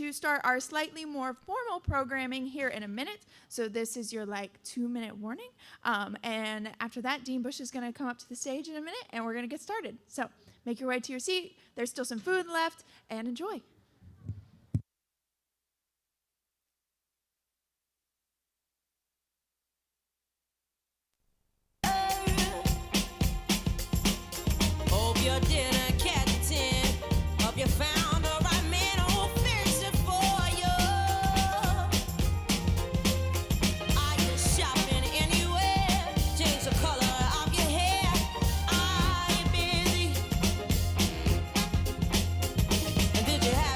to start our slightly more formal programming here in a minute. So this is your like 2-minute warning. And after that, Dean Bush is going to come up to the stage in a minute and we're going to get started. So make your way to your seat. There's still some food left and enjoy. Hope your dinner captain. Hope you found the right man who'll fix it for you. Are you shopping anywhere? Change the color of your hair. Are you busy? And did you have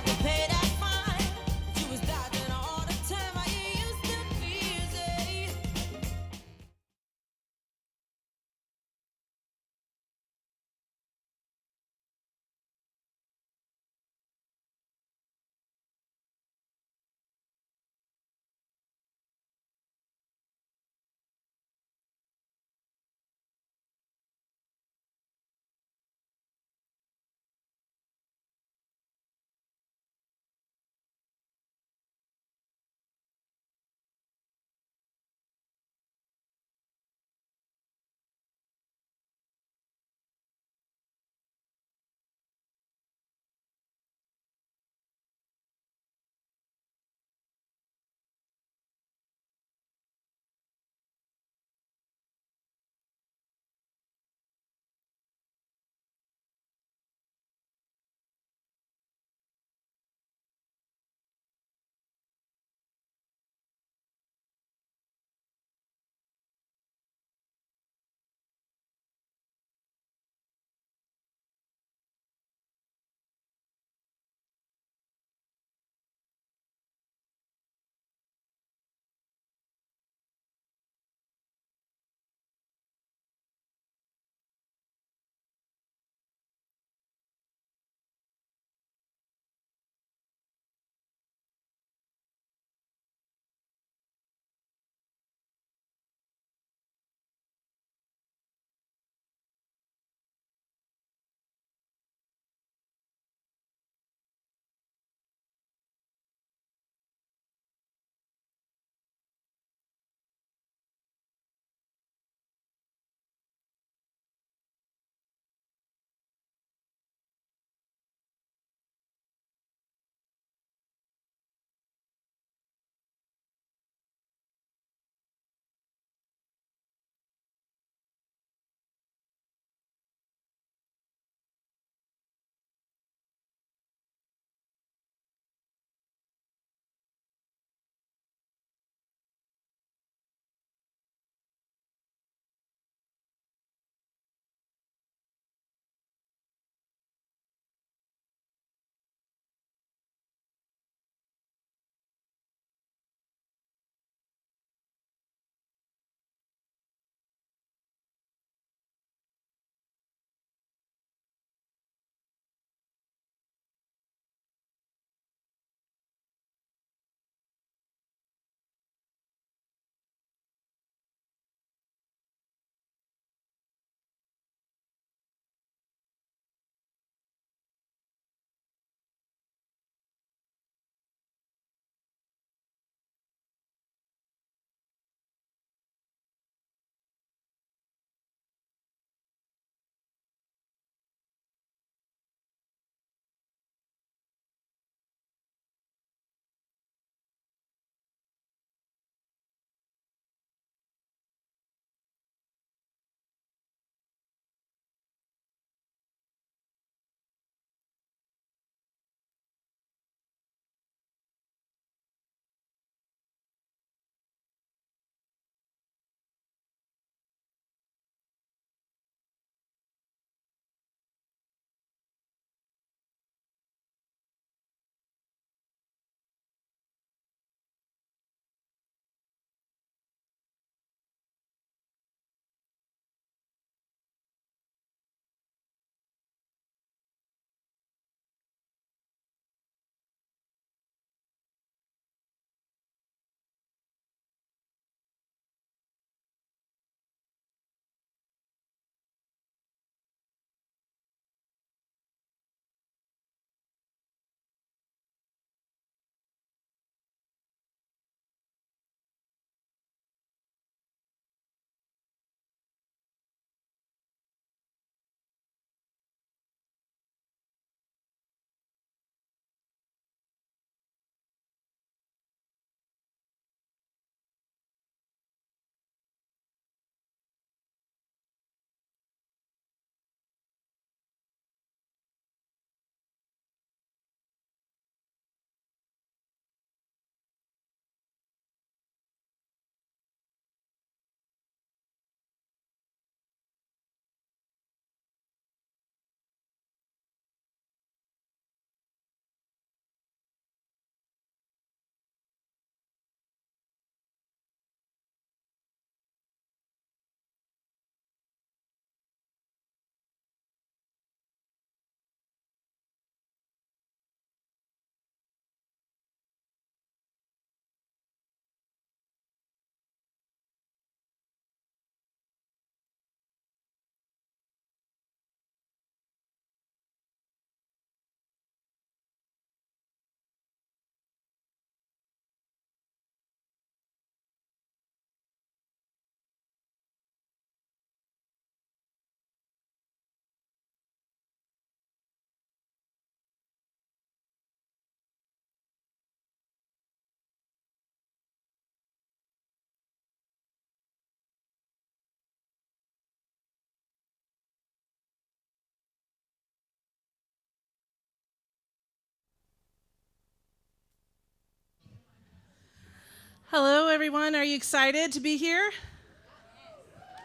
everyone. Are you excited to be here?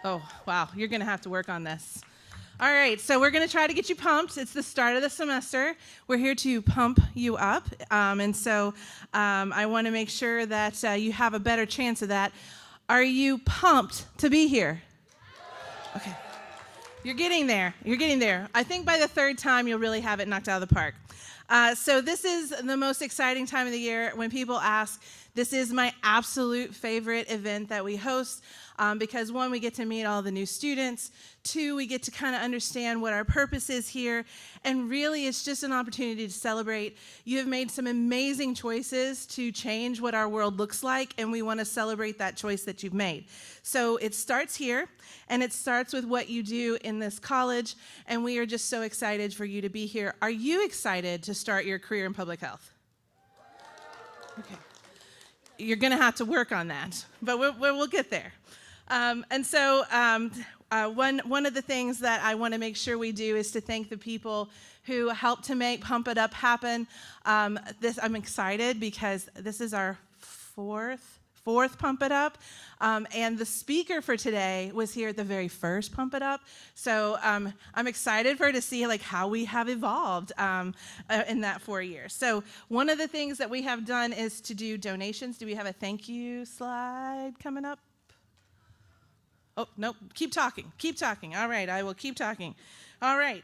Oh, wow. You're going to have to work on this. All right, so we're going to try to get you pumped. It's the start of the semester. We're here to pump you up, and so I want to make sure that you have a better chance of that. Are you pumped to be here? Okay. You're getting there. You're getting there. I think by the third time, you'll really have it knocked out of the park. So this is the most exciting time of the year when people ask. This is my absolute favorite event that we host because, one, we get to meet all the new students. Two, we get to kind of understand what our purpose is here. And really, it's just an opportunity to celebrate. You have made some amazing choices to change what our world looks like, and we want to celebrate that choice that you've made. So it starts here, and it starts with what you do in this college, and we are just so excited for you to be here. Are you excited to start your career in public health? Okay. You're going to have to work on that, but we'll get there. And so one of the things that I want to make sure we do is to thank the people who helped to make Pump It Up happen. I'm excited because this is our fourth Pump It Up, and the speaker for today was here at the very first Pump It Up. So I'm excited for her to see how we have evolved in that 4 years. So one of the things that we have done is to do donations. Do we have a thank you slide coming up? Oh, nope. Keep talking. Keep talking. All right, I will keep talking. All right.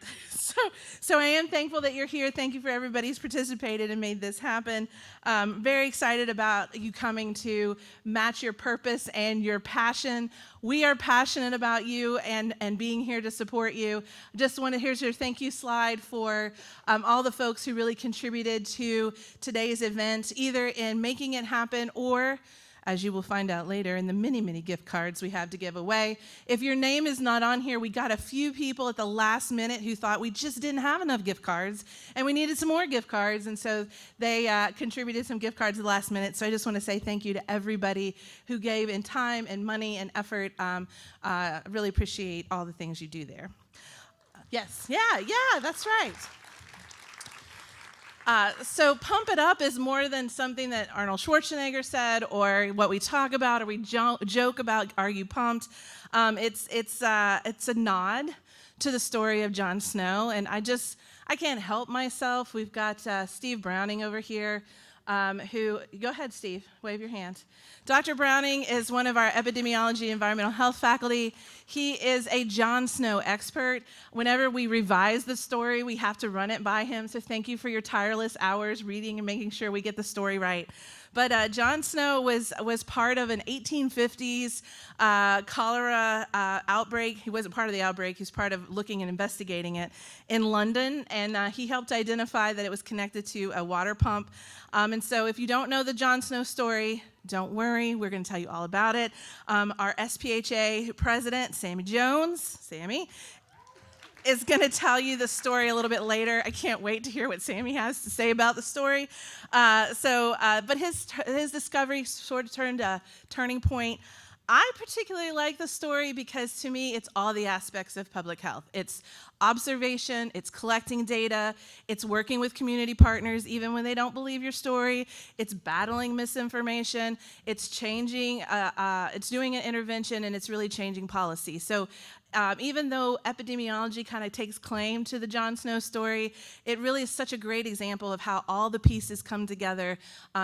So I am thankful that you're here. Thank you for everybody who's participated and made this happen. Very excited about you coming to match your purpose and your passion. We are passionate about you and being here to support you. Here's your thank you slide for all the folks who really contributed to today's event, either in making it happen or, as you will find out later, in the many, many gift cards we have to give away. If your name is not on here, we got a few people at the last minute who thought we just didn't have enough gift cards, and we needed some more gift cards, and so they contributed some gift cards at the last minute. So I just want to say thank you to everybody who gave in time and money and effort. Really appreciate all the things you do there. Yes, yeah, that's right. So Pump It Up is more than something that Arnold Schwarzenegger said or what we talk about or we joke about, are you pumped? It's a nod to the story of Jon Snow, and I can't help myself. We've got Steve Browning over here, who, go ahead, Steve, wave your hand. Dr. Browning is one of our epidemiology environmental health faculty. He is a Jon Snow expert. Whenever we revise the story, we have to run it by him, so thank you for your tireless hours reading and making sure we get the story right. But Jon Snow was part of an 1850s cholera outbreak. He wasn't part of the outbreak. He was part of looking and investigating it in London, and he helped identify that it was connected to a water pump. And so if you don't know the Jon Snow story, don't worry. We're going to tell you all about it. Our SPHA president, Sammy Jones, Sammy, is going to tell you the story a little bit later. I can't wait to hear what Sammy has to say about the story. But his discovery sort of turned a turning point. I particularly like the story because, to me, it's all the aspects of public health. It's observation, it's collecting data, it's working with community partners even when they don't believe your story, it's battling misinformation, it's changing, it's doing an intervention, and it's really changing policy. So even though epidemiology kind of takes claim to the Jon Snow story, it really is such a great example of how all the pieces come together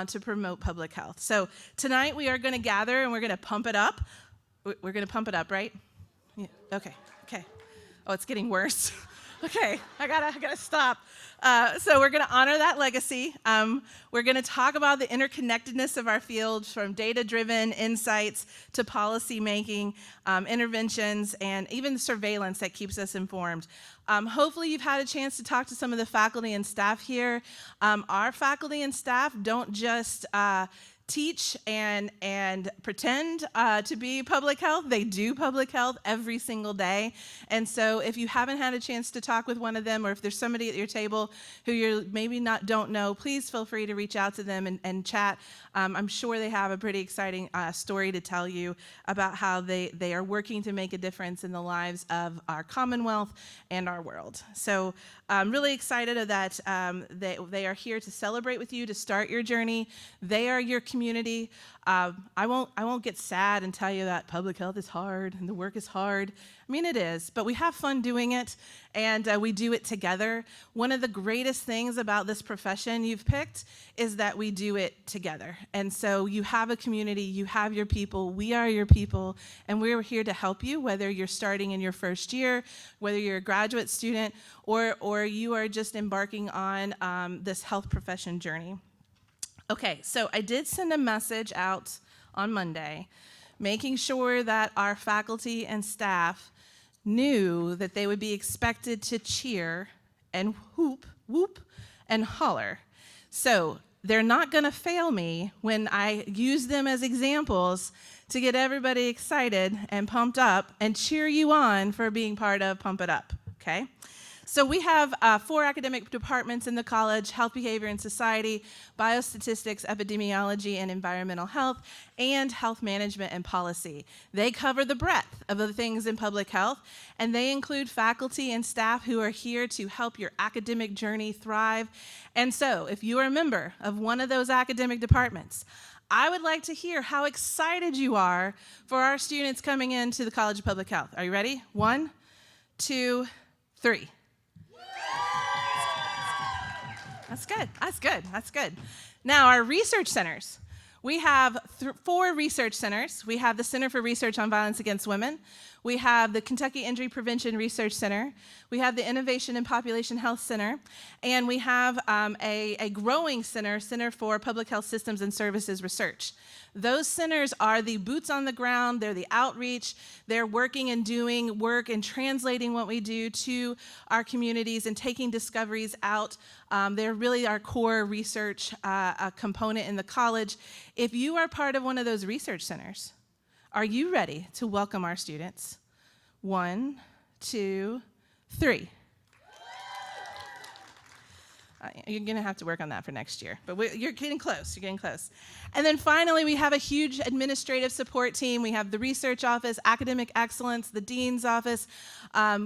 to promote public health. So tonight we are going to gather and we're going to pump it up. We're going to pump it up, right? Yeah. Okay. Oh, it's getting worse. Okay, I gotta stop. So we're gonna honor that legacy. We're gonna talk about the interconnectedness of our field, from data-driven insights to policy making, interventions, and even surveillance that keeps us informed. Hopefully you've had a chance to talk to some of the faculty and staff here. Our faculty and staff don't just teach and pretend to be public health. They do public health every single day. And so if you haven't had a chance to talk with one of them, or if there's somebody at your table who you maybe don't know, please feel free to reach out to them and chat. I'm sure they have a pretty exciting story to tell you about how they are working to make a difference in the lives of our Commonwealth and our world. So I'm really excited that they are here to celebrate with you, to start your journey. They are your community community. I won't get sad and tell you that public health is hard and the work is hard. I mean, it is, but we have fun doing it, and we do it together. One of the greatest things about this profession you've picked is that we do it together. And so you have a community, you have your people, we are your people, and we're here to help you, whether you're starting in your first year, whether you're a graduate student, or you are just embarking on this health profession journey. Okay, so I did send a message out on Monday, making sure that our faculty and staff knew that they would be expected to cheer and whoop, and holler. So they're not going to fail me when I use them as examples to get everybody excited and pumped up and cheer you on for being part of Pump It Up, okay? So we have 4 academic departments in the college: health, behavior, and society, biostatistics, epidemiology, and environmental health, and health management and policy. They cover the breadth of the things in public health, and they include faculty and staff who are here to help your academic journey thrive. And so if you are a member of one of those academic departments, I would like to hear how excited you are for our students coming into the College of Public Health. Are you ready? 1, 2, 3. That's good, that's good, that's good. Now, our research centers. We have 4 research centers. We have the Center for Research on Violence Against Women. We have the Kentucky Injury Prevention Research Center. We have the Innovation and Population Health Center. And we have a growing Center for Public Health Systems and Services Research. Those centers are the boots on the ground. They're the outreach. They're working and doing work and translating what we do to our communities and taking discoveries out. They're really our core research component in the college. If you are part of one of those research centers, are you ready to welcome our students? 1, 2, 3. You're going to have to work on that for next year, but you're getting close. You're getting close. And then finally, we have a huge administrative support team. We have the research office, academic excellence, the dean's office,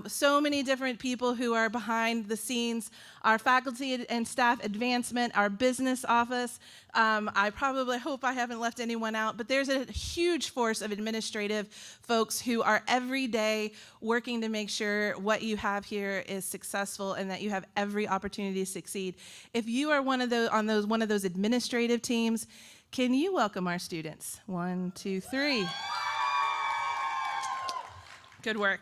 so many different people who are behind the scenes, our faculty and staff advancement, our business office. I probably hope I haven't left anyone out, but there's a huge force of administrative folks who are every day working to make sure what you have here is successful and that you have every opportunity to succeed. If you are one of those administrative teams, can you welcome our students? 1, 2, 3. Good work.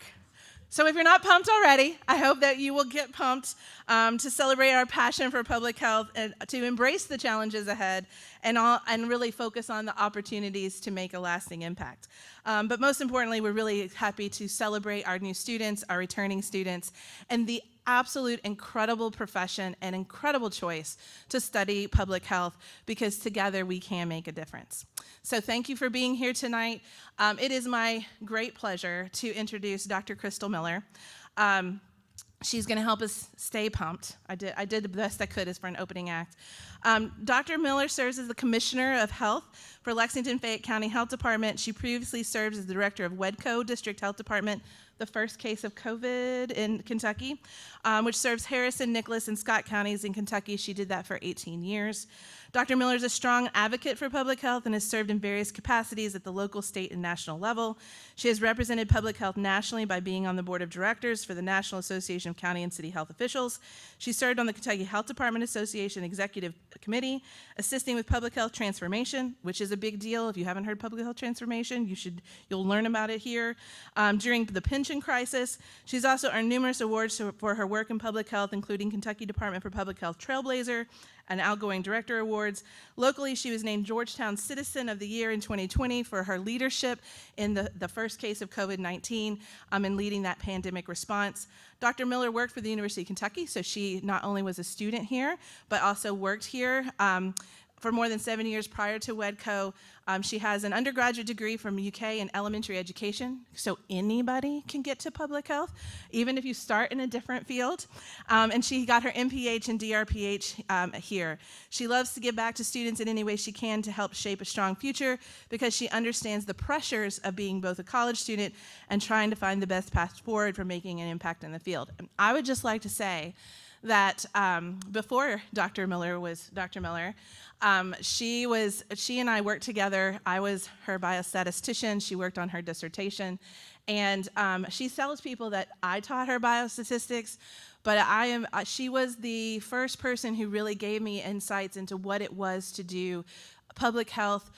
So if you're not pumped already, I hope that you will get pumped to celebrate our passion for public health and to embrace the challenges ahead and really focus on the opportunities to make a lasting impact. But most importantly, we're really happy to celebrate our new students, our returning students, and the absolute incredible profession and incredible choice to study public health, because together we can make a difference. So thank you for being here tonight. It is my great pleasure to introduce Dr. Crystal Miller. She's going to help us stay pumped. I did the best I could as for an opening act. Dr. Miller serves as the Commissioner of Health for Lexington-Fayette County Health Department. She previously served as the Director of WEDCO District Health Department, the first case of COVID in Kentucky, which serves Harrison, Nicholas, and Scott counties in Kentucky. She did that for 18 years. Dr. Miller is a strong advocate for public health and has served in various capacities at the local, state, and national level. She has represented public health nationally by being on the board of directors for the National Association of County and City Health Officials. She served on the Kentucky Health Department Association Executive Committee, assisting with public health transformation, which is a big deal. If you haven't heard public health transformation, you'll learn about it here. During the pension crisis, she's also earned numerous awards for her work in public health, including Kentucky Department for Public Health Trailblazer and Outgoing Director Awards. Locally, she was named Georgetown Citizen of the Year in 2020 for her leadership in the first case of COVID-19 and leading that pandemic response. Dr. Miller worked for the University of Kentucky, so she not only was a student here, but also worked here for more than 7 years prior to WEDCO. She has an undergraduate degree from UK in elementary education, so anybody can get to public health, even if you start in a different field. And she got her MPH and DRPH here. She loves to give back to students in any way she can to help shape a strong future, because she understands the pressures of being both a college student and trying to find the best path forward for making an impact in the field. And I would just like to say that before Dr. Miller was Dr. Miller, she and I worked together. I was her biostatistician. She worked on her dissertation. And she tells people that I taught her biostatistics, but she was the first person who really gave me insights into what it was to do public health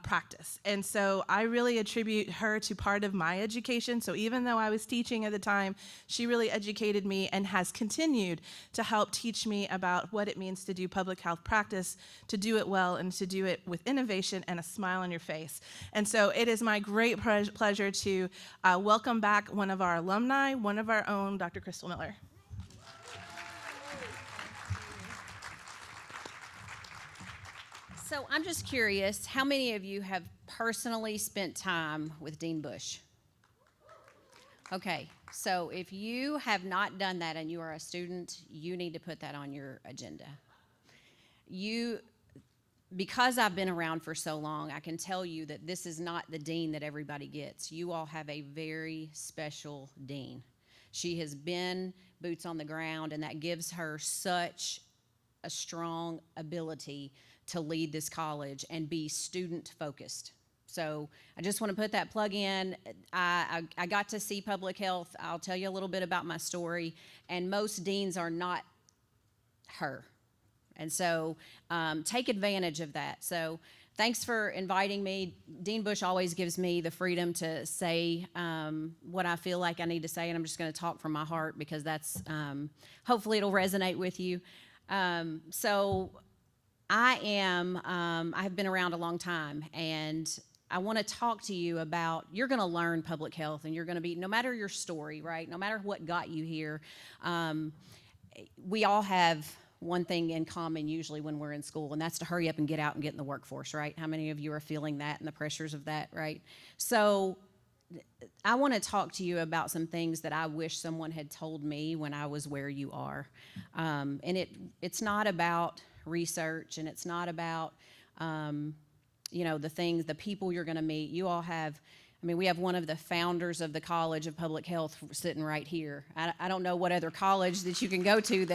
practice. And so I really attribute her to part of my education. So even though I was teaching at the time, she really educated me and has continued to help teach me about what it means to do public health practice, to do it well, and to do it with innovation and a smile on your face. And so it is my great pleasure to welcome back one of our alumni, one of our own, Dr. Crystal Miller. So I'm just curious, how many of you have personally spent time with Dean Bush? Okay, so if you have not done that and you are a student, you need to put that on your agenda. Because I've been around for so long, I can tell you that this is not the dean that everybody gets. You all have a very special dean. She has been boots on the ground, and that gives her such a strong ability to lead this college and be student focused. So I just want to put that plug in. I got to see public health. I'll tell you a little bit about my story, and most deans are not her. And so take advantage of that. So thanks for inviting me. Dean Bush always gives me the freedom to say what I feel like I need to say, and I'm just going to talk from my heart because that's, hopefully it'll resonate with you. So I have been around a long time, and I want to talk to you about, you're going to learn public health, and you're going to be, no matter your story, right, no matter what got you here, we all have one thing in common usually when we're in school, and that's to hurry up and get out and get in the workforce, right? How many of you are feeling that and the pressures of that, right? So I want to talk to you about some things that I wish someone had told me when I was where you are. And it's not about research, and it's not about, the people you're going to meet. You all have, we have one of the founders of the College of Public Health sitting right here. I don't know what other college that you can go to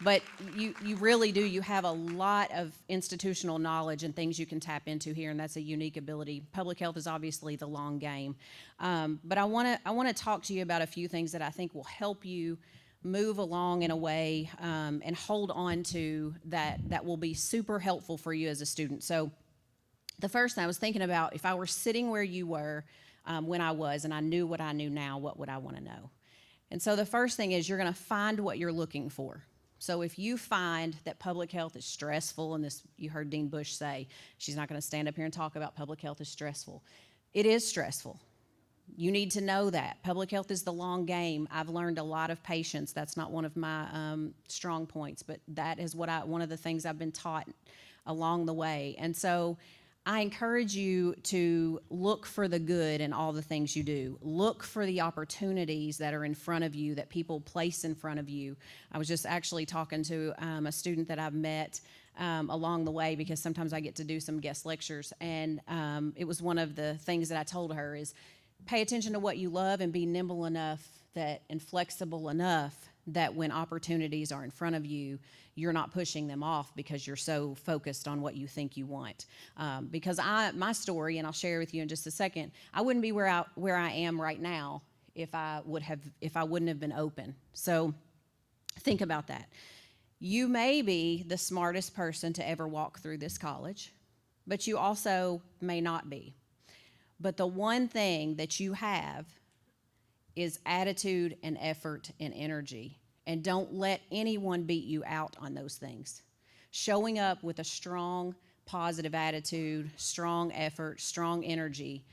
but you really do. You have a lot of institutional knowledge and things you can tap into here, and that's a unique ability. Public health is obviously the long game. But I want to talk to you about a few things that I think will help you move along in a way and hold on to that will be super helpful for you as a student. So the first thing I was thinking about, if I were sitting where you were when I was, and I knew what I knew now, what would I want to know? And so the first thing is, you're going to find what you're looking for. So if you find that public health is stressful, and this, you heard Dean Bush say, she's not going to stand up here and talk about public health is stressful. It is stressful. You need to know that. Public health is the long game. I've learned a lot of patience. That's not one of my strong points, but that is one of the things I've been taught along the way. And so I encourage you to look for the good in all the things you do. Look for the opportunities that are in front of you, that people place in front of you. I was just actually talking to a student that I've met along the way, because sometimes I get to do some guest lectures, and it was one of the things that I told her is, pay attention to what you love and be nimble enough and flexible enough that when opportunities are in front of you, you're not pushing them off because you're so focused on what you think you want. Because my story, and I'll share with you in just a second, I wouldn't be where I am right now if I wouldn't have been open. So think about that. You may be the smartest person to ever walk through this college, but you also may not be. But the one thing that you have is attitude and effort and energy. And don't let anyone beat you out on those things. Showing up with a strong, positive attitude, strong effort, strong energy.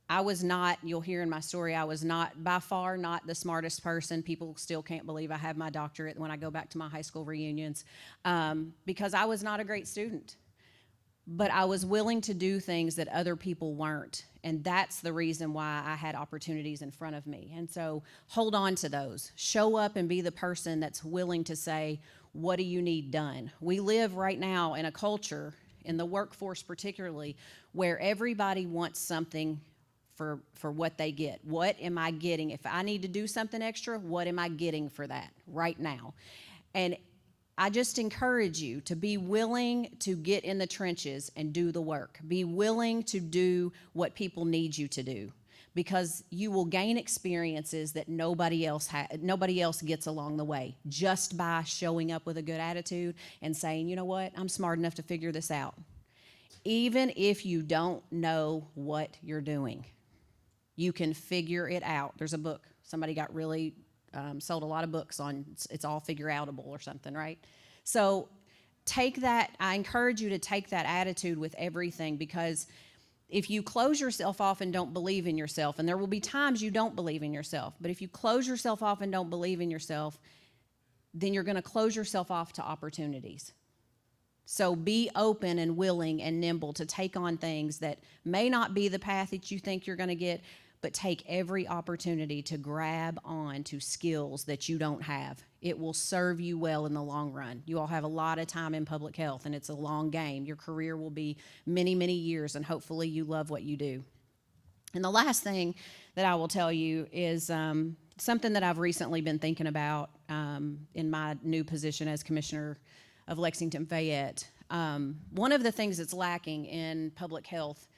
I was not, you'll hear in my story, I was not, by far not the smartest person. People still can't believe I have my doctorate when I go back to my high school reunions, because I was not a great student. But I was willing to do things that other people weren't. And that's the reason why I had opportunities in front of me. And so hold on to those. Show up and be the person that's willing to say, what do you need done? We live right now in a culture, in the workforce particularly, where everybody wants something for what they get. What am I getting? If I need to do something extra, what am I getting for that right now? And I just encourage you to be willing to get in the trenches and do the work. Be willing to do what people need you to do, because you will gain experiences that nobody else gets along the way, just by showing up with a good attitude and saying, you know what, I'm smart enough to figure this out. Even if you don't know what you're doing, you can figure it out. There's a book. Somebody got really sold a lot of books on it's all figure outable or something, right? So take that. I encourage you to take that attitude with everything, because if you close yourself off and don't believe in yourself, and there will be times you don't believe in yourself, but if you close yourself off and don't believe in yourself, then you're going to close yourself off to opportunities. So be open and willing and nimble to take on things that may not be the path that you think you're going to get, but take every opportunity to grab on to skills that you don't have. It will serve you well in the long run. You all have a lot of time in public health, and it's a long game. Your career will be many, many years, and hopefully you love what you do. And the last thing that I will tell you is something that I've recently been thinking about in my new position as Commissioner of Lexington Fayette. One of the things that's lacking in public health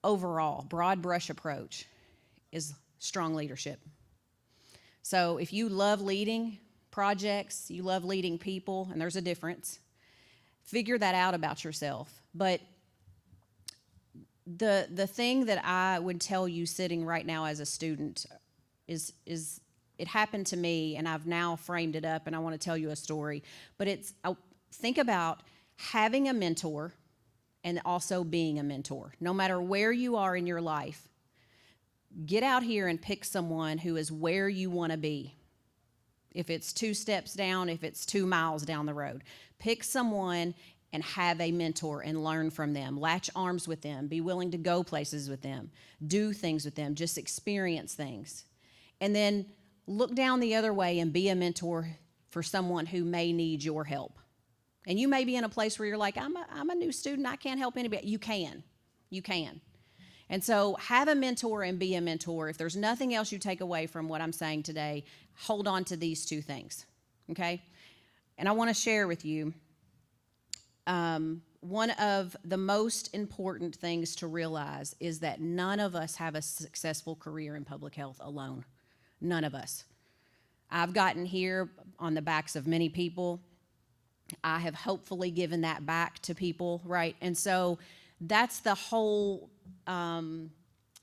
overall, broad brush approach, is strong leadership. So if you love leading projects, you love leading people, and there's a difference, figure that out about yourself. But the thing that I would tell you sitting right now as a student is it happened to me, and I've now framed it up, and I want to tell you a story. But think about having a mentor and also being a mentor. No matter where you are in your life, get out here and pick someone who is where you want to be. If it's 2 steps down, if it's 2 miles down the road, pick someone and have a mentor and learn from them. Latch arms with them. Be willing to go places with them. Do things with them. Just experience things. And then look down the other way and be a mentor for someone who may need your help. And you may be in a place where you're like, I'm a new student, I can't help anybody. You can. And so have a mentor and be a mentor. If there's nothing else you take away from what I'm saying today, hold on to these 2 things, okay? And I want to share with you one of the most important things to realize is that none of us have a successful career in public health alone. None of us. I've gotten here on the backs of many people. I have hopefully given that back to people, right? And so that's the whole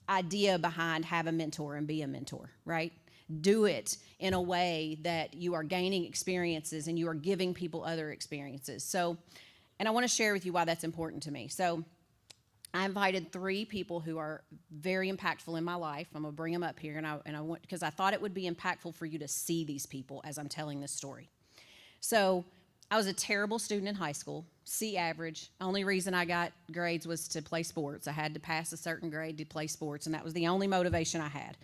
idea behind have a mentor and be a mentor, right? Do it in a way that you are gaining experiences and you are giving people other experiences. So, and I want to share with you why that's important to me. So I invited 3 people who are very impactful in my life. I'm going to bring them up here, and I want, because I thought it would be impactful for you to see these people as I'm telling this story. So I was a terrible student in high school, C average. Only reason I got grades was to play sports. I had to pass a certain grade to play sports, and that was the only motivation I had.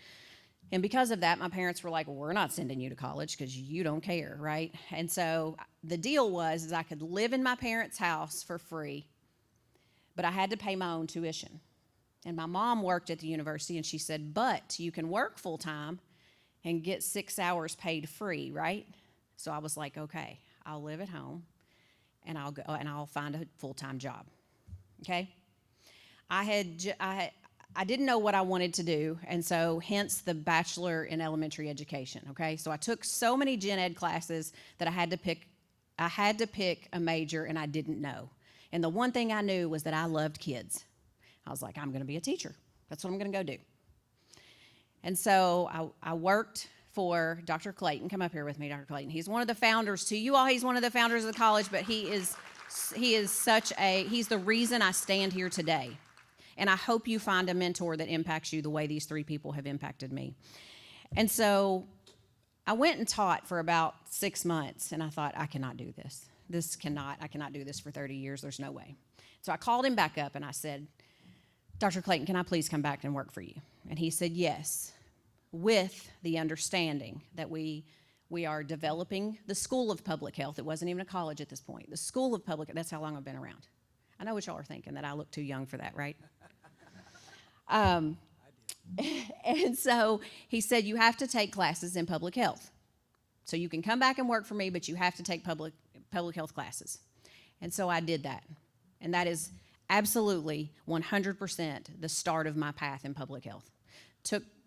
And because of that, my parents were like, well, we're not sending you to college because you don't care, right? And so the deal was I could live in my parents' house for free, but I had to pay my own tuition. And my mom worked at the university, and she said, but you can work full-time and get 6 hours paid free, right? So I was like, okay, I'll live at home, and I'll go and I'll find a full-time job. Okay? I didn't know what I wanted to do, and so hence the bachelor in elementary education. Okay? So I took so many gen ed classes that I had to pick a major, and I didn't know. And the one thing I knew was that I loved kids. I was like, I'm going to be a teacher. That's what I'm going to go do. And so I worked for Dr. Clayton. Come up here with me, Dr. Clayton. He's one of the founders, to you all, he's one of the founders of the college, but he's the reason I stand here today. And I hope you find a mentor that impacts you the way these 3 people have impacted me. And so I went and taught for about 6 months, and I thought, I cannot do this. I cannot do this for 30 years. There's no way. So I called him back up, and I said, Dr. Clayton, can I please come back and work for you? And he said, yes, with the understanding that we are developing the School of Public Health. It wasn't even a college at this point. The School of Public Health, that's how long I've been around. I know what y'all are thinking, that I look too young for that, right? And so he said, you have to take classes in public health. So you can come back and work for me, but you have to take public health classes. And so I did that. And that is absolutely 100% the start of my path in public health.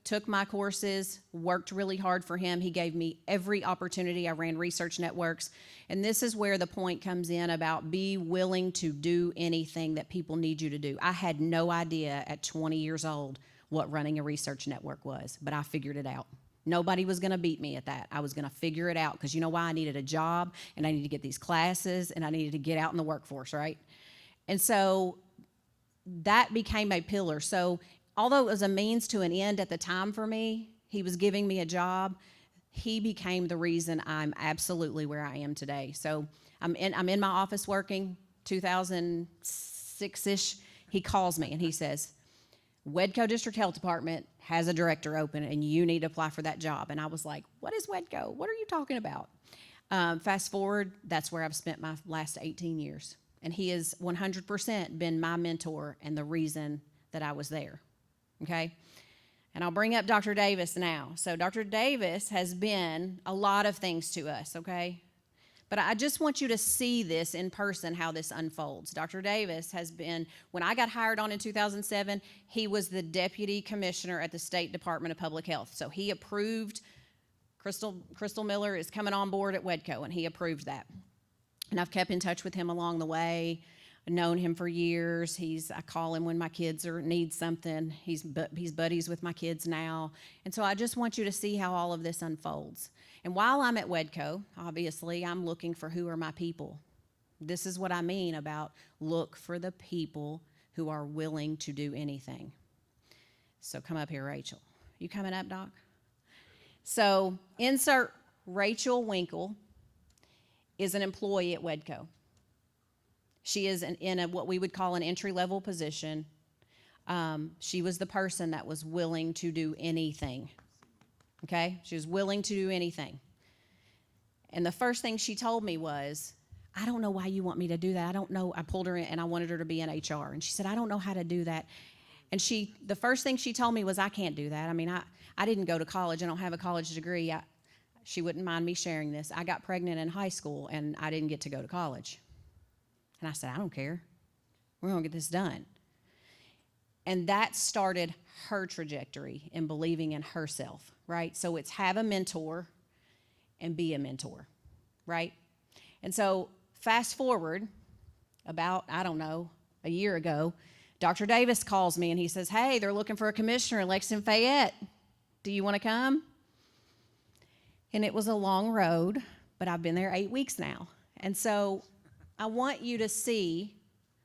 Took my courses, worked really hard for him. He gave me every opportunity. I ran research networks. And this is where the point comes in about be willing to do anything that people need you to do. I had no idea at 20 years old what running a research network was, but I figured it out. Nobody was going to beat me at that. I was going to figure it out because you know why? I needed a job, and I needed to get these classes, and I needed to get out in the workforce, right? And so that became a pillar. So although it was a means to an end at the time for me, he was giving me a job. He became the reason I'm absolutely where I am today. So I'm in my office working, 2006-ish. He calls me and he says, Wedco District Health Department has a director open and you need to apply for that job. And I was like, what is Wedco? What are you talking about? Fast forward, that's where I've spent my last 18 years. And he has 100% been my mentor and the reason that I was there. Okay? And I'll bring up Dr. Davis now. So Dr. Davis has been a lot of things to us, okay? But I just want you to see this in person, how this unfolds. Dr. Davis has been, when I got hired on in 2007, he was the deputy commissioner at the State Department of Public Health. So he approved, Crystal Miller is coming on board at Wedco, and he approved that. And I've kept in touch with him along the way. I've known him for years. I call him when my kids need something. He's buddies with my kids now. And so I just want you to see how all of this unfolds. And while I'm at Wedco, obviously, I'm looking for who are my people. This is what I mean about look for the people who are willing to do anything. So come up here, Rachel. You coming up, Doc? So insert Rachel Winkle is an employee at Wedco. She is in what we would call an entry-level position. She was the person that was willing to do anything, okay? She was willing to do anything. And the first thing she told me was, I don't know why you want me to do that. I don't know. I pulled her in, and I wanted her to be in HR. And she said, I don't know how to do that. And the first thing she told me was, I can't do that. I mean, I didn't go to college. I don't have a college degree. She wouldn't mind me sharing this. I got pregnant in high school, and I didn't get to go to college. And I said, I don't care. We're going to get this done. And that started her trajectory in believing in herself, right? So it's have a mentor and be a mentor, right? And so fast forward about, I don't know, a year ago, Dr. Davis calls me and he says, hey, they're looking for a commissioner in Lexington Fayette. Do you want to come? And it was a long road, but I've been there 8 weeks now. And so I want you to see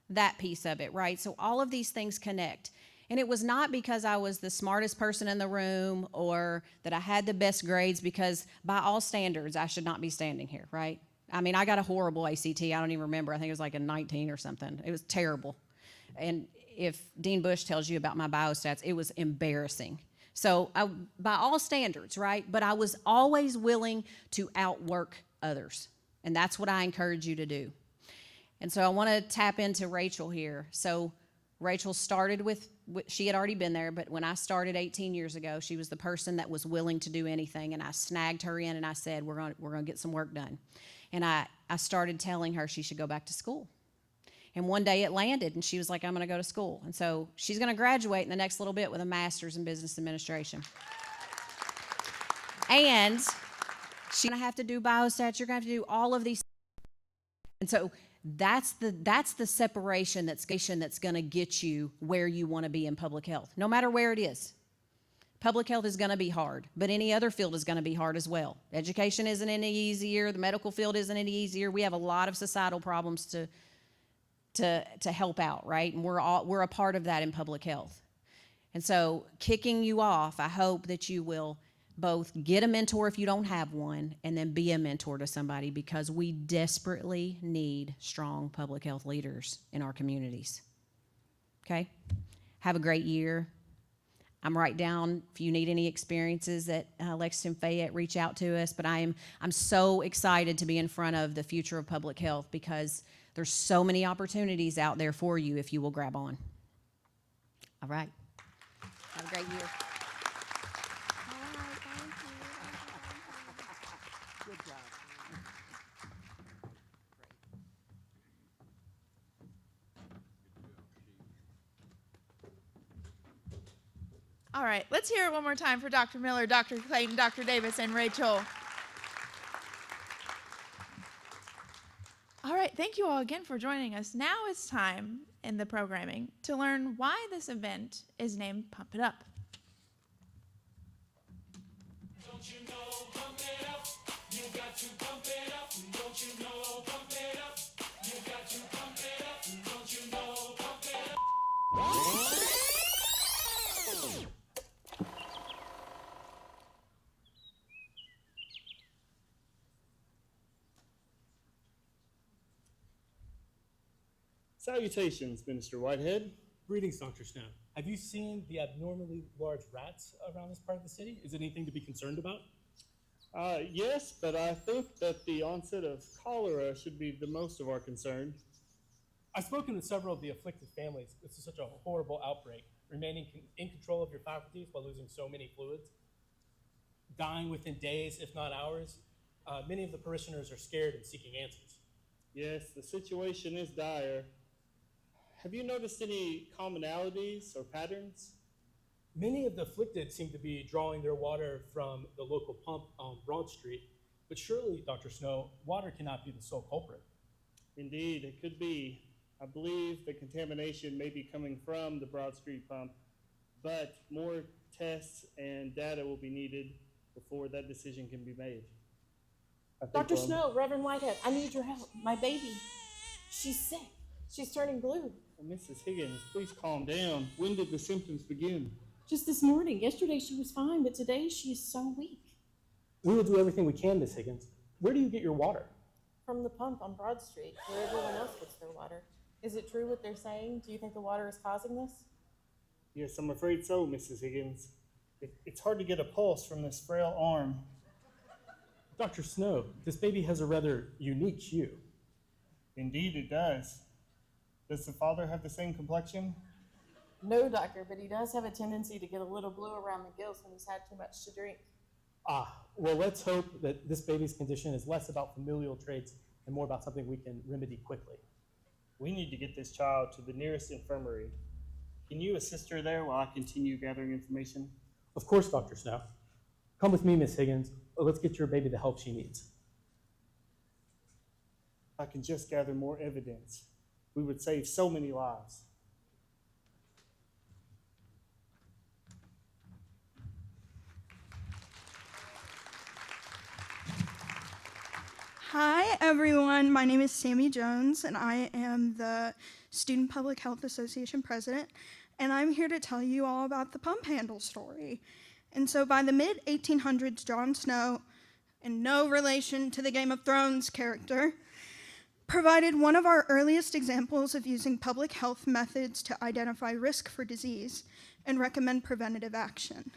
that piece of it, right? So all of these things connect. And it was not because I was the smartest person in the room or that I had the best grades, because by all standards, I should not be standing here, right? I mean, I got a horrible ACT. I don't even remember. I think it was like a 19 or something. It was terrible. And if Dean Bush tells you about my biostats, it was embarrassing. So by all standards, right? But I was always willing to outwork others. And that's what I encourage you to do. And so I want to tap into Rachel here. So Rachel started she had already been there, but when I started 18 years ago, she was the person that was willing to do anything. And I snagged her in and I said, we're going to get some work done. And I started telling her she should go back to school. And one day it landed and she was like, I'm going to go to school. And so she's going to graduate in the next little bit with a master's in business administration. And she's going to have to do biostats. You're going to have to do all of these. And so that's the separation that's going to get you where you want to be in public health, no matter where it is. Public health is going to be hard, but any other field is going to be hard as well. Education isn't any easier. The medical field isn't any easier. We have a lot of societal problems to help out, right? And we're a part of that in public health. And so kicking you off, I hope that you will both get a mentor if you don't have one, and then be a mentor to somebody, because we desperately need strong public health leaders in our communities. Okay? Have a great year. I'm right down. If you need any experiences at Lexington Fayette, reach out to us. But I'm so excited to be in front of the future of public health, because there's so many opportunities out there for you if you will grab on. All right. Have a great year. All right, let's hear it one more time for Dr. Miller, Dr. Clayton, Dr. Davis, and Rachel. All right, thank you all again for joining us. Now it's time in the programming to learn why this event is named Pump It Up. Don't you know, pump it up, you got to pump it up. Don't you know, pump it up, you got to pump it up. Don't you know, pump it up. Salutations, Minister Whitehead. Greetings, Dr. Snow. Have you seen the abnormally large rats around this part of the city? Is it anything to be concerned about? Yes, but I think that the onset of cholera should be the most of our concern. I've spoken with several of the afflicted families. This is such a horrible outbreak. Remaining in control of your faculties while losing so many fluids, dying within days, if not hours. Many of the parishioners are scared and seeking answers. Yes, the situation is dire. Have you noticed any commonalities or patterns? Many of the afflicted seem to be drawing their water from the local pump on Broad Street, but surely, Dr. Snow, water cannot be the sole culprit. Indeed, it could be. I believe the contamination may be coming from the Broad Street pump, but more tests and data will be needed before that decision can be made. Dr. Snow, Reverend Whitehead, I need your help. My baby, she's sick. She's turning blue. Well, Mrs. Higgins, please calm down. When did the symptoms begin? Just this morning. Yesterday she was fine, but today she is so weak. We will do everything we can, Miss Higgins. Where do you get your water? From the pump on Broad Street, where everyone else gets their water. Is it true what they're saying? Do you think the water is causing this? Yes, I'm afraid so, Mrs. Higgins. It's hard to get a pulse from this frail arm. Dr. Snow, this baby has a rather unique hue. Indeed, it does. Does the father have the same complexion? No, doctor, but he does have a tendency to get a little blue around the gills when he's had too much to drink. Well, let's hope that this baby's condition is less about familial traits and more about something we can remedy quickly. We need to get this child to the nearest infirmary. Can you assist her there while I continue gathering information? Of course, Dr. Snow. Come with me, Miss Higgins. Let's get your baby the help she needs. If I can just gather more evidence, we would save so many lives. Hi, everyone. My name is Sammy Jones, and I am the Student Public Health Association president, and I'm here to tell you all about the pump handle story. And so by the mid-1800s, Jon Snow, in no relation to the Game of Thrones character, provided one of our earliest examples of using public health methods to identify risk for disease and recommend preventative action.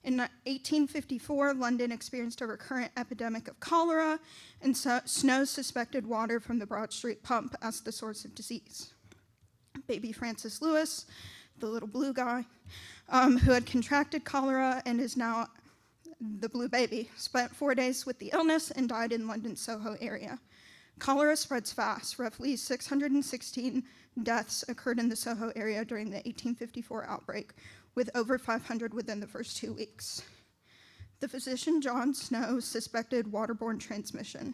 In 1854, London experienced a recurrent epidemic of cholera, and Snow suspected water from the Broad Street pump as the source of disease. Baby Francis Lewis, the little blue guy, who had contracted cholera and is now the blue baby, spent 4 days with the illness and died in London's Soho area. Cholera spreads fast. Roughly 616 deaths occurred in the Soho area during the 1854 outbreak, with over 500 within the first 2 weeks. The physician Jon Snow suspected waterborne transmission.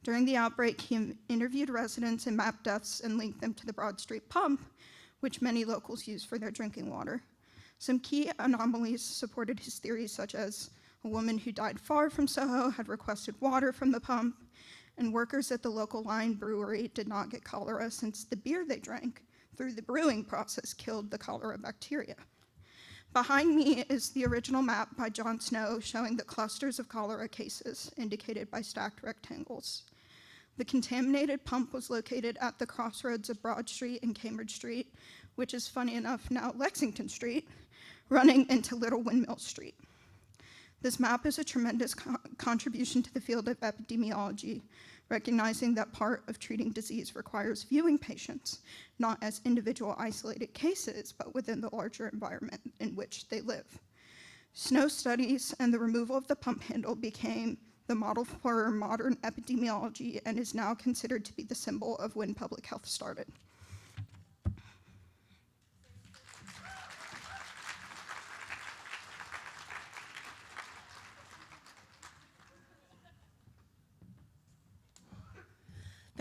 During the outbreak, he interviewed residents and mapped deaths and linked them to the Broad Street pump, which many locals use for their drinking water. Some key anomalies supported his theories, such as a woman who died far from Soho had requested water from the pump, and workers at the local Lion Brewery did not get cholera since the beer they drank through the brewing process killed the cholera bacteria. Behind me is the original map by Jon Snow showing the clusters of cholera cases indicated by stacked rectangles. The contaminated pump was located at the crossroads of Broad Street and Cambridge Street, which is, funny enough, now Lexington Street, running into Little Windmill Street. This map is a tremendous contribution to the field of epidemiology, recognizing that part of treating disease requires viewing patients, not as individual isolated cases, but within the larger environment in which they live. Snow studies and the removal of the pump handle became the model for modern epidemiology and is now considered to be the symbol of when public health started.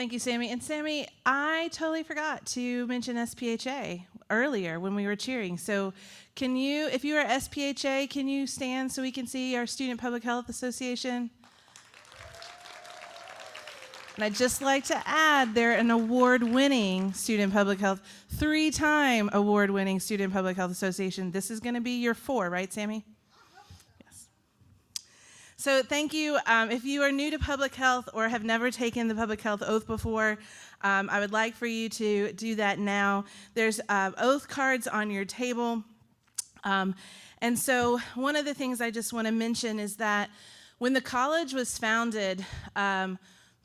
Thank you, Sammy. And Sammy, I totally forgot to mention SPHA earlier when we were cheering. So can you, if you are SPHA, can you stand so we can see our Student Public Health Association? And I'd just like to add, they're an award-winning Student Public Health, 3-time award-winning Student Public Health Association. This is going to be year 4, right, Sammy? Yes. So thank you. If you are new to public health or have never taken the public health oath before, I would like for you to do that now. There's oath cards on your table. And so one of the things I just want to mention is that when the college was founded,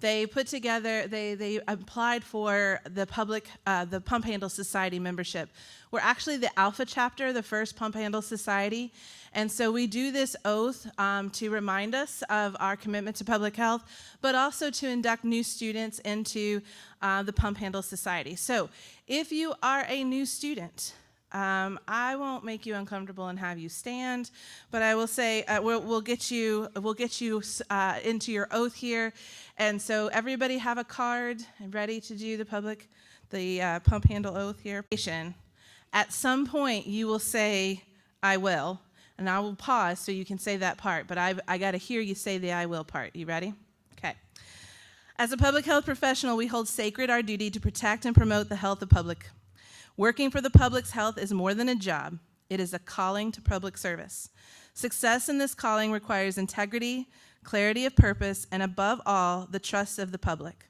they put together, they applied for the Pump Handle Society membership. We're actually the Alpha chapter, the first Pump Handle Society. And so we do this oath to remind us of our commitment to public health, but also to induct new students into the Pump Handle Society. So if you are a new student, I won't make you uncomfortable and have you stand, but I will say we'll get you into your oath here. And so everybody have a card and ready to do the pump handle oath here. At some point you will say, "I will," and I will pause so you can say that part, but I got to hear you say the "I will" part. You ready? Okay. As a public health professional, we hold sacred our duty to protect and promote the health of public. Working for the public's health is more than a job. It is a calling to public service. Success in this calling requires integrity, clarity of purpose, and above all, the trust of the public.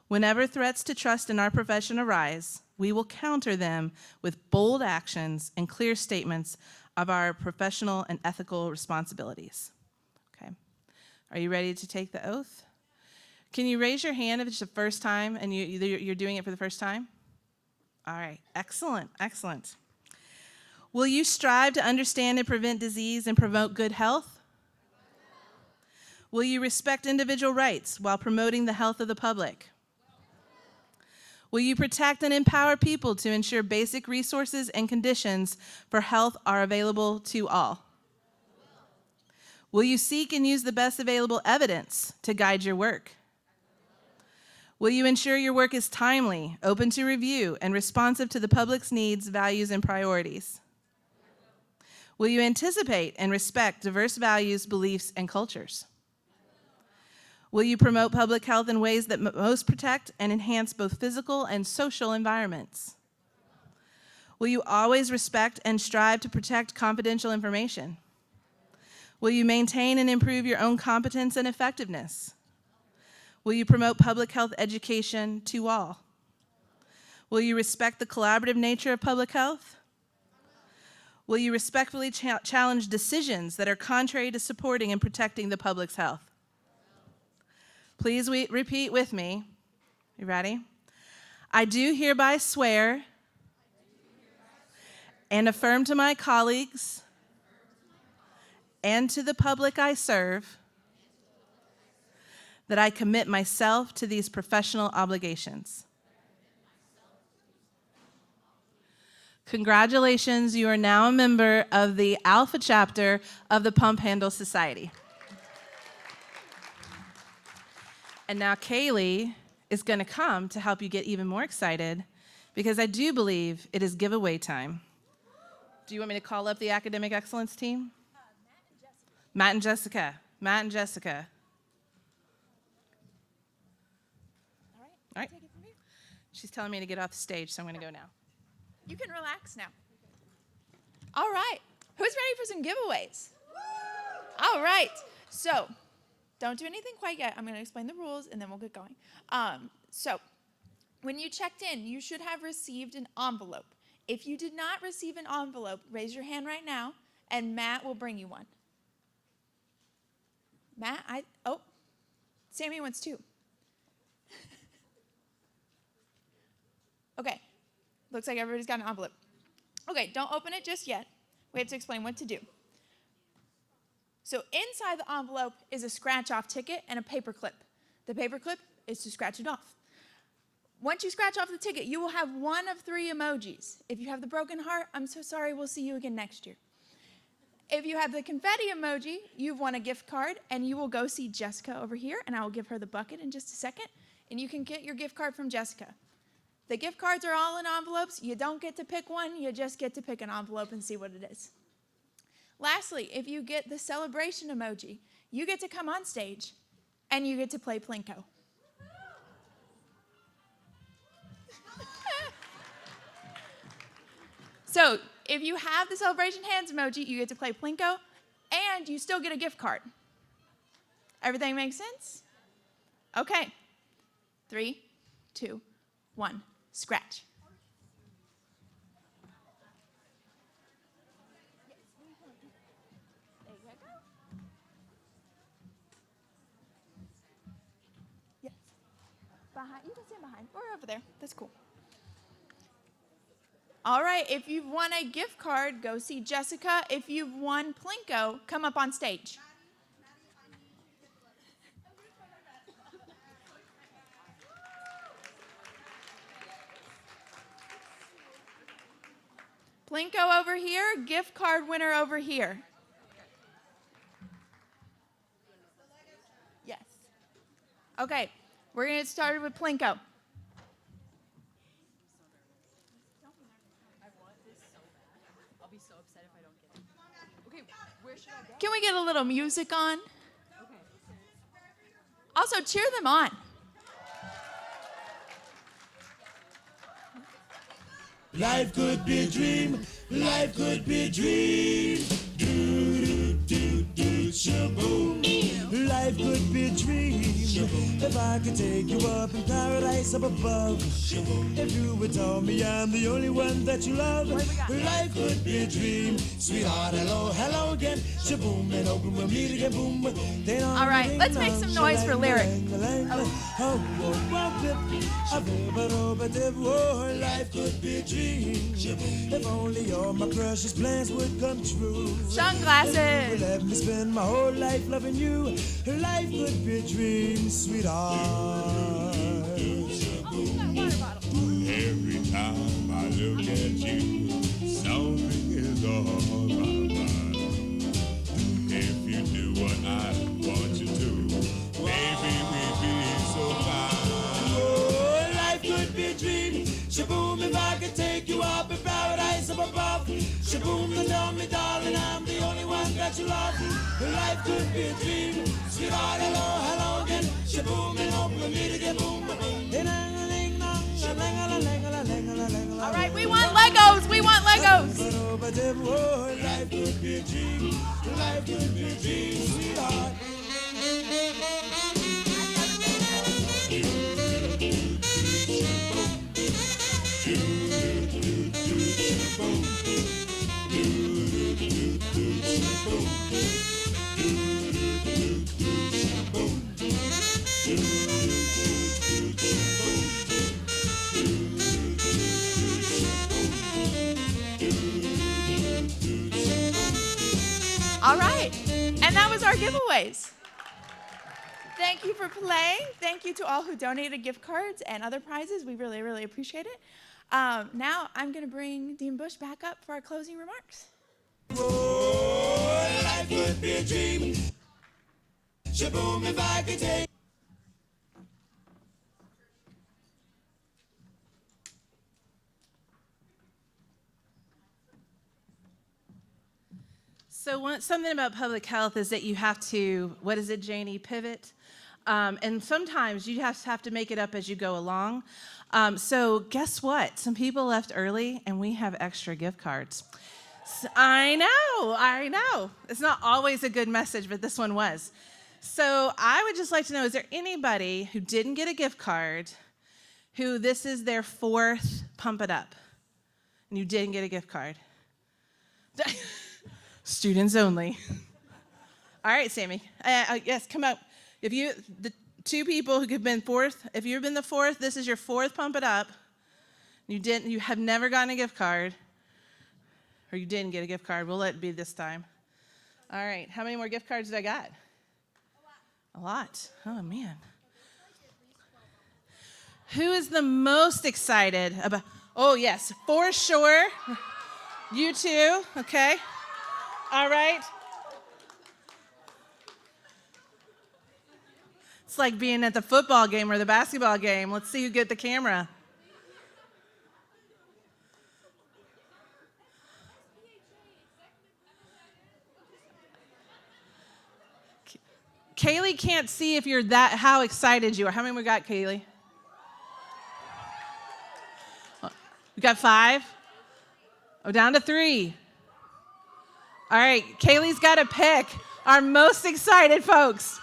Whenever threats to trust in our profession arise, we will counter them with bold actions and clear statements of our professional and ethical responsibilities. Okay. Are you ready to take the oath? Can you raise your hand if it's the first time and you're doing it for the first time? All right, excellent, excellent. Will you strive to understand and prevent disease and promote good health? Will you respect individual rights while promoting the health of the public? Will you protect and empower people to ensure basic resources and conditions for health are available to all? Will you seek and use the best available evidence to guide your work? Will you ensure your work is timely, open to review, and responsive to the public's needs, values, and priorities? Will you anticipate and respect diverse values, beliefs, and cultures? Will you promote public health in ways that most protect and enhance both physical and social environments? Will you always respect and strive to protect confidential information? Will you maintain and improve your own competence and effectiveness? Will you promote public health education to all? Will you respect the collaborative nature of public health? Will you respectfully challenge decisions that are contrary to supporting and protecting the public's health? Please repeat with me. You ready? I do hereby swear and affirm to my colleagues and to the public I serve that I commit myself to these professional obligations. Congratulations, you are now a member of the Alpha chapter of the Pump Handle Society. And now Kaylee is going to come to help you get even more excited because I do believe it is giveaway time. Do you want me to call up the academic excellence team? Matt and Jessica. Matt and Jessica. All right. Take it from here. She's telling me to get off the stage, so I'm going to go now. You can relax now. All right. Who's ready for some giveaways? All right. So, don't do anything quite yet. I'm going to explain the rules, and then we'll get going. So, when you checked in, you should have received an envelope. If you did not receive an envelope, raise your hand right now, and Matt will bring you one. Matt, Sammy wants two. Okay, looks like everybody's got an envelope. Okay, don't open it just yet. We have to explain what to do. So inside the envelope is a scratch-off ticket and a paper clip. The paper clip is to scratch it off. Once you scratch off the ticket, you will have one of 3 emojis. If you have the broken heart, I'm so sorry, we'll see you again next year. If you have the confetti emoji, you've won a gift card, and you will go see Jessica over here, and I will give her the bucket in just a second. and you can get your gift card from Jessica. The gift cards are all in envelopes. You don't get to pick one. You just get to pick an envelope and see what it is. Lastly, if you get the celebration emoji, you get to come on stage and you get to play Plinko. So if you have the celebration hands emoji, you get to play Plinko and you still get a gift card. Everything makes sense? Okay. 3, 2, 1, scratch. Yes. Behind, you can stand behind. Or over there. That's cool. All right, if you've won a gift card, go see Jessica. If you've won Plinko, come up on stage. Plinko over here, gift card winner over here. Yes. Okay, we're going to get started with Plinko. Can we get a little music on? Also, cheer them on. Life could be a dream. Life could be a dream. Do, do, do, do, shaboom. Life could be a dream. If I could take you up in paradise up above. If you would tell me I'm the only one that you love. Life could be a dream. Sweetheart, hello, hello again. Shaboom, and open we'll meet again. Boom. All right, let's make some noise for lyric. Life could be a dream. If only all my precious plans would come true. Sunglasses. Let me spend my whole life loving you. Life could be a dream, sweetheart. Every time I look at you, something is on my mind. If you do what I want you to, maybe we'd be so fine. Oh, life could be a dream. Shaboom, if I could take you up in paradise up above. Shaboom, then tell me, darling, I'm the only one that you love. Life could be a dream. Sweetheart, hello, hello again. Shaboom, and hope we'll meet again. Boom, All right, we want Legos. We want Legos. life could be a dream. Life could be a dream, sweetheart. All right, and that was our giveaways. Thank you for playing. Thank you to all who donated gift cards and other prizes. We really, really appreciate it. Now I'm going to bring Dean Bush back up for our closing remarks. Oh, life could be a dream. Shaboom, if I could take. So something about public health is that you have to, what is it, Janie, pivot? And sometimes you have to make it up as you go along. So guess what? Some people left early and we have extra gift cards. So, I know. It's not always a good message, but this one was. So I would just like to know, is there anybody who didn't get a gift card who this is their 4th Pump It Up and you didn't get a gift card? Students only. All right, Sammy. Yes, come up. The 2 people who have been 4th, if you've been the 4th, this is your 4th Pump It Up. You have never gotten a gift card, or you didn't get a gift card. We'll let it be this time. All right, how many more gift cards did I got? A lot. Oh, man. Who is the most excited about? Oh, yes, for sure. You too, okay. All right. It's like being at the football game or the basketball game. Let's see who get the camera. Kaylee can't see if you're how excited you are. How many we got, Kaylee? We got 5. Oh, down to 3. All right, Kaylee's got to pick our most excited folks.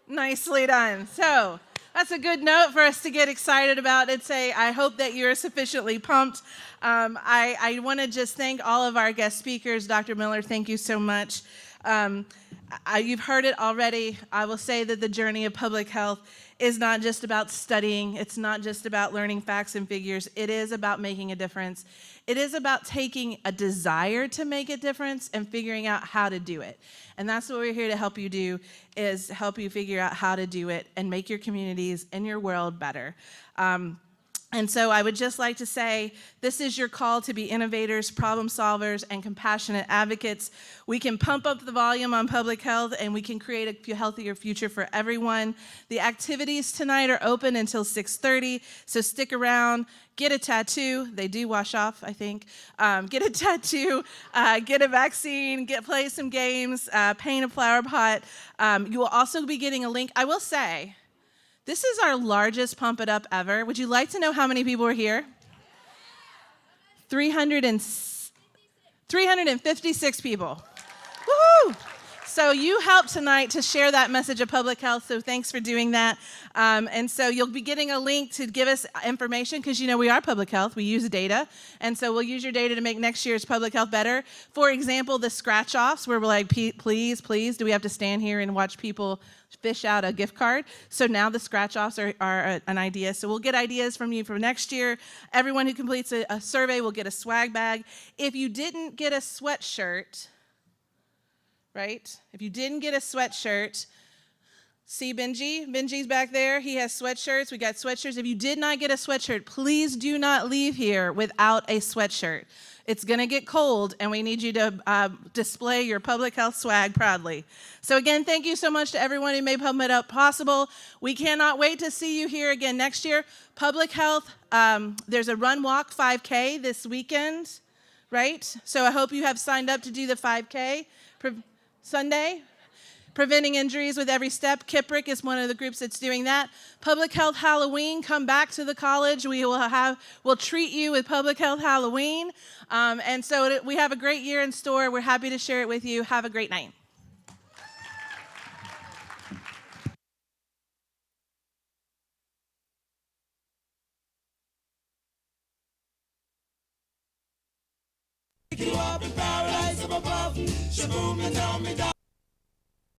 Nicely done. So that's a good note for us to get excited about and say, I hope that you're sufficiently pumped. I want to just thank all of our guest speakers. Dr. Miller, thank you so much. You've heard it already. I will say that the journey of public health is not just about studying. It's not just about learning facts and figures. It is about making a difference. It is about taking a desire to make a difference and figuring out how to do it. And that's what we're here to help you do, is help you figure out how to do it and make your communities and your world better. And so I would just like to say, this is your call to be innovators, problem solvers, and compassionate advocates. We can pump up the volume on public health, and we can create a healthier future for everyone. The activities tonight are open until 6:30, so stick around. Get a tattoo. They do wash off, I think. Get a tattoo, get a vaccine, play some games, paint a flower pot. You will also be getting a link. I will say, this is our largest Pump It Up ever. Would you like to know how many people are here? 356 people. Woohoo! So you helped tonight to share that message of public health, so thanks for doing that. And so you'll be getting a link to give us information, because you know we are public health, we use data, and so we'll use your data to make next year's public health better. For example, the scratch-offs, where we're like, please, do we have to stand here and watch people fish out a gift card? So now the scratch-offs are an idea. So we'll get ideas from you for next year. Everyone who completes a survey will get a swag bag. If you didn't get a sweatshirt, right? If you didn't get a sweatshirt, see Benji? Benji's back there. He has sweatshirts. We got sweatshirts. If you did not get a sweatshirt, please do not leave here without a sweatshirt. It's going to get cold, and we need you to display your public health swag proudly. So again, thank you so much to everyone who made Pump It Up possible. We cannot wait to see you here again next year. Public health, there's a Run Walk 5K this weekend, right? So I hope you have signed up to do the 5K. Sunday, preventing injuries with every step. Kiprick is one of the groups that's doing that. Public Health Halloween, come back to the college. We'll treat you with Public Health Halloween. And so we have a great year in store. We're happy to share it with you. Have a great night. You up in paradise up above. Shaboom, you tell me that.